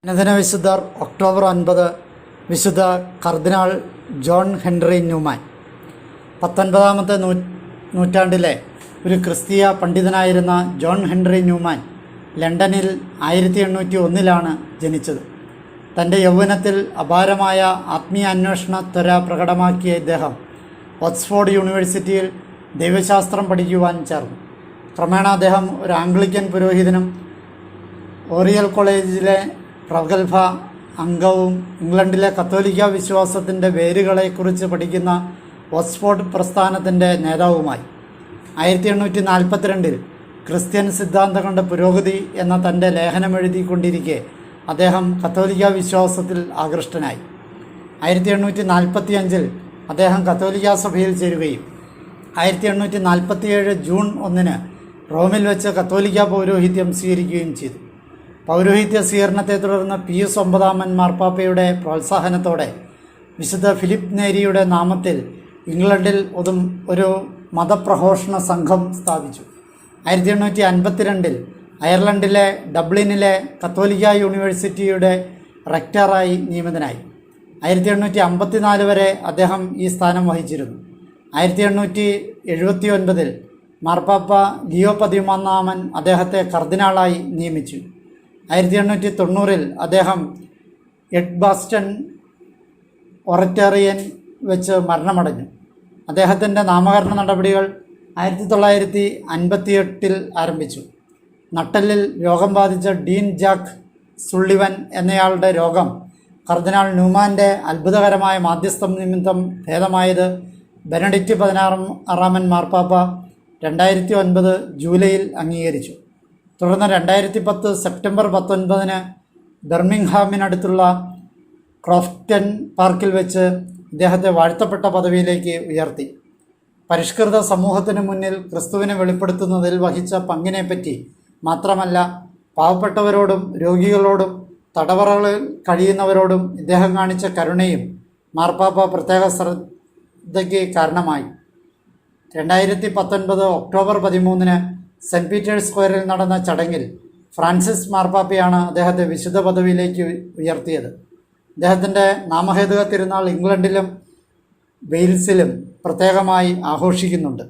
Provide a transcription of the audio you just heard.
അനുദിന വിശുദ്ധർ ഒക്ടോബർ 9 വിശുദ്ധ കർദിനാൾ ജോൺ ഹെൻറി ന്യൂമാൻ. 19-ാമത്തെ നൂറ്റാണ്ടിലെ ഒരു ക്രിസ്തീയ പണ്ഡിതനായിരുന്ന ജോൺ ഹെൻറി ന്യൂമാൻ ലണ്ടനിൽ 1801 ജനിച്ചത്. തൻ്റെ യൗവനത്തിൽ അപാരമായ ആത്മീയ അന്വേഷണ ത്വര പ്രകടമാക്കിയ ഇദ്ദേഹം ഓക്സ്ഫോർഡ് യൂണിവേഴ്സിറ്റിയിൽ ദൈവശാസ്ത്രം പഠിക്കുവാൻ ചേർന്നു. ക്രമേണ അദ്ദേഹം ഒരു ആംഗ്ലിക്കൻ പുരോഹിതനും ഓറിയൽ കോളേജിലെ പ്രഗത്ഭ അംഗവും ഇംഗ്ലണ്ടിലെ കത്തോലിക്ക വിശ്വാസത്തിൻ്റെ വേരുകളെക്കുറിച്ച് പഠിക്കുന്ന ഓക്സ്ഫോർഡ് പ്രസ്ഥാനത്തിൻ്റെ നേതാവുമായി. 1842 ക്രിസ്ത്യൻ സിദ്ധാന്തങ്ങളുടെ പുരോഗതി എന്ന തൻ്റെ ലേഖനമെഴുതിക്കൊണ്ടിരിക്കെ അദ്ദേഹം കത്തോലിക്ക വിശ്വാസത്തിൽ ആകൃഷ്ടനായി. 1845 അദ്ദേഹം കത്തോലിക്ക സഭയിൽ ചേരുകയും 1847 ജൂൺ 1 റോമിൽ വെച്ച് കത്തോലിക്ക പൗരോഹിത്യം സ്വീകരിക്കുകയും ചെയ്തു. പൗരോഹിത്യ സ്വീകരണത്തെ തുടർന്ന് പിയൂസ് 9 മാർപ്പാപ്പയുടെ പ്രോത്സാഹനത്തോടെ വിശുദ്ധ ഫിലിപ്പ് നേരിയുടെ നാമത്തിൽ ഇംഗ്ലണ്ടിൽ ഒരു മതപ്രഘോഷണ സംഘം സ്ഥാപിച്ചു. 1852 അയർലൻഡിലെ ഡബ്ലിനിലെ കത്തോലിക്ക യൂണിവേഴ്സിറ്റിയുടെ റെക്ടറായി നിയമിതനായി. 1854 വരെ അദ്ദേഹം ഈ സ്ഥാനം വഹിച്ചിരുന്നു. 1879 മാർപ്പാപ്പ ലിയോ 13 അദ്ദേഹത്തെ കർദിനാളായി നിയമിച്ചു. 1890 അദ്ദേഹം എഡ്ബാസ്റ്റൺ ഒററ്റോറിയൻ വെച്ച് മരണമടഞ്ഞു. അദ്ദേഹത്തിൻ്റെ നാമകരണ നടപടികൾ 1958 ആരംഭിച്ചു. നട്ടെല്ലിൽ രോഗം ബാധിച്ച ഡീൻ ജാക്ക് സുള്ളിവൻ എന്നയാളുടെ രോഗം കർദിനാൾ ന്യൂമാൻ്റെ അത്ഭുതകരമായ മാധ്യസ്ഥം നിമിത്തം ഭേദമായത് ബെനഡിക്റ്റ് 16 മാർപ്പാപ്പ 2009 ജൂലൈയിൽ അംഗീകരിച്ചു. തുടർന്ന് 2010 സെപ്റ്റംബർ 19 ബർമിംഗ്ഹാമിനടുത്തുള്ള ക്രോഫ്റ്റൺ പാർക്കിൽ വെച്ച് ഇദ്ദേഹത്തെ വാഴ്ത്തപ്പെട്ട പദവിയിലേക്ക് ഉയർത്തി. പരിഷ്കൃത സമൂഹത്തിന് മുന്നിൽ ക്രിസ്തുവിനെ വെളിപ്പെടുത്തുന്നതിൽ വഹിച്ച പങ്കിനെപ്പറ്റി മാത്രമല്ല, പാവപ്പെട്ടവരോടും രോഗികളോടും തടവറകളിൽ കഴിയുന്നവരോടും ഇദ്ദേഹം കാണിച്ച കരുണയും മാർപ്പാപ്പ പ്രത്യേക ശ്രദ്ധയ്ക്ക് കാരണമായി. 2019 ഒക്ടോബർ 13 സെൻറ്റ് പീറ്റേഴ്സ് സ്ക്വയറിൽ നടന്ന ചടങ്ങിൽ ഫ്രാൻസിസ് മാർപ്പാപ്പയാണ് അദ്ദേഹത്തെ വിശുദ്ധ പദവിയിലേക്ക് ഉയർത്തിയത്. അദ്ദേഹത്തിൻ്റെ നാമഹേതുക തിരുനാൾ ഇംഗ്ലണ്ടിലും വെയിൽസിലും പ്രത്യേകമായി ആഘോഷിക്കുന്നുണ്ട്.